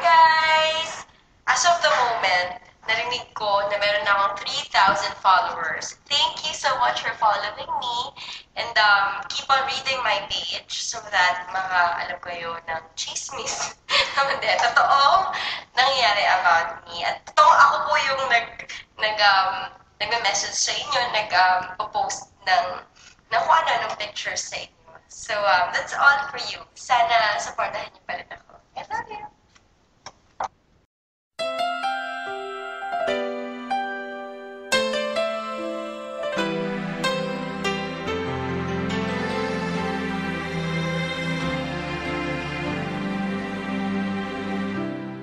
guys! As of the moment, narinig ko na meron na akong 3,000 followers. Thank you so much for following me. And keep on reading my page so that alam ko yun ng chismis. Hindi, totoong nangyayari about me. At totoong ako po yung nag-message sa inyo, nag-post ng kung ano ng pictures sa inyo. So, that's all for you. Sana supportahan niyo pa rin ako. I love you!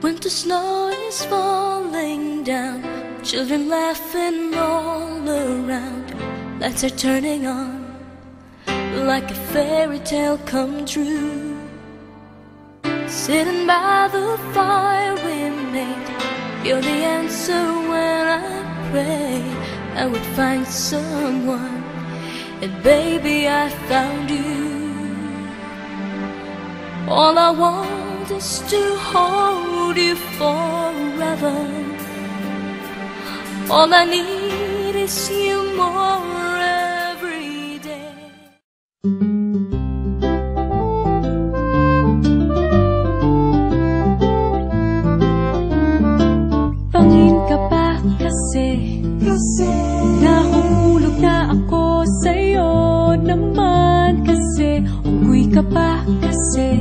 Winter snow is falling down, children laughing all around, lights are turning on like a fairy tale come true. Sitting by the fire we made, you're the answer when I pray I would find someone, and baby I found you. All I want is to hold you forever. All I need is you more every day. Pangin ka pa kasi nahulog na ako sa'yo naman kasi unggoy ka pa kasi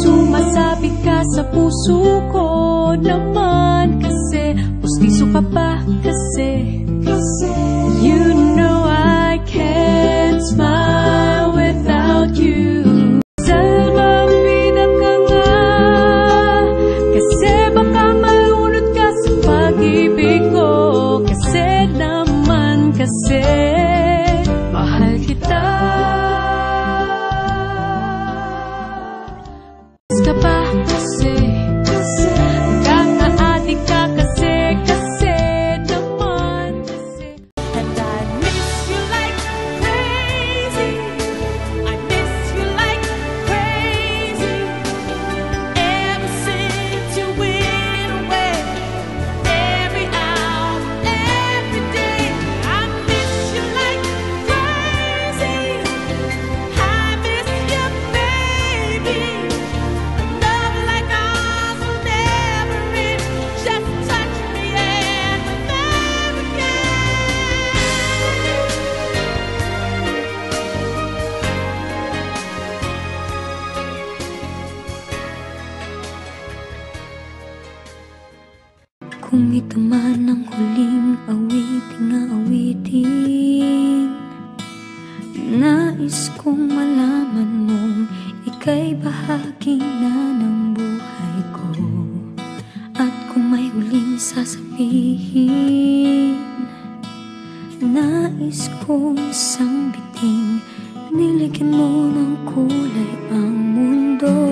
sumasabi ka sa puso ko naman kasi pustiso ka pa kasi you know I can't smile without you. Salbabida ka nga kasi baka malunod ka sa pag-ibig ko kasi naman kasi mahal kita. Ka pa kasi kaka-adik ka kasi naman kasi. And I miss you like crazy, I miss you like crazy. Ever since you went away, every hour, every day, I miss you like crazy. I miss you, baby. Love like ours will never end. Just touch me and we'll never again. Kung ito man ang huling awiting, nais kong malaman mong ika'y bahagi na ng buhay ko. At kung may huling sasabihin, nais kong isang biting, niligyan mo ng kulay ang mundo.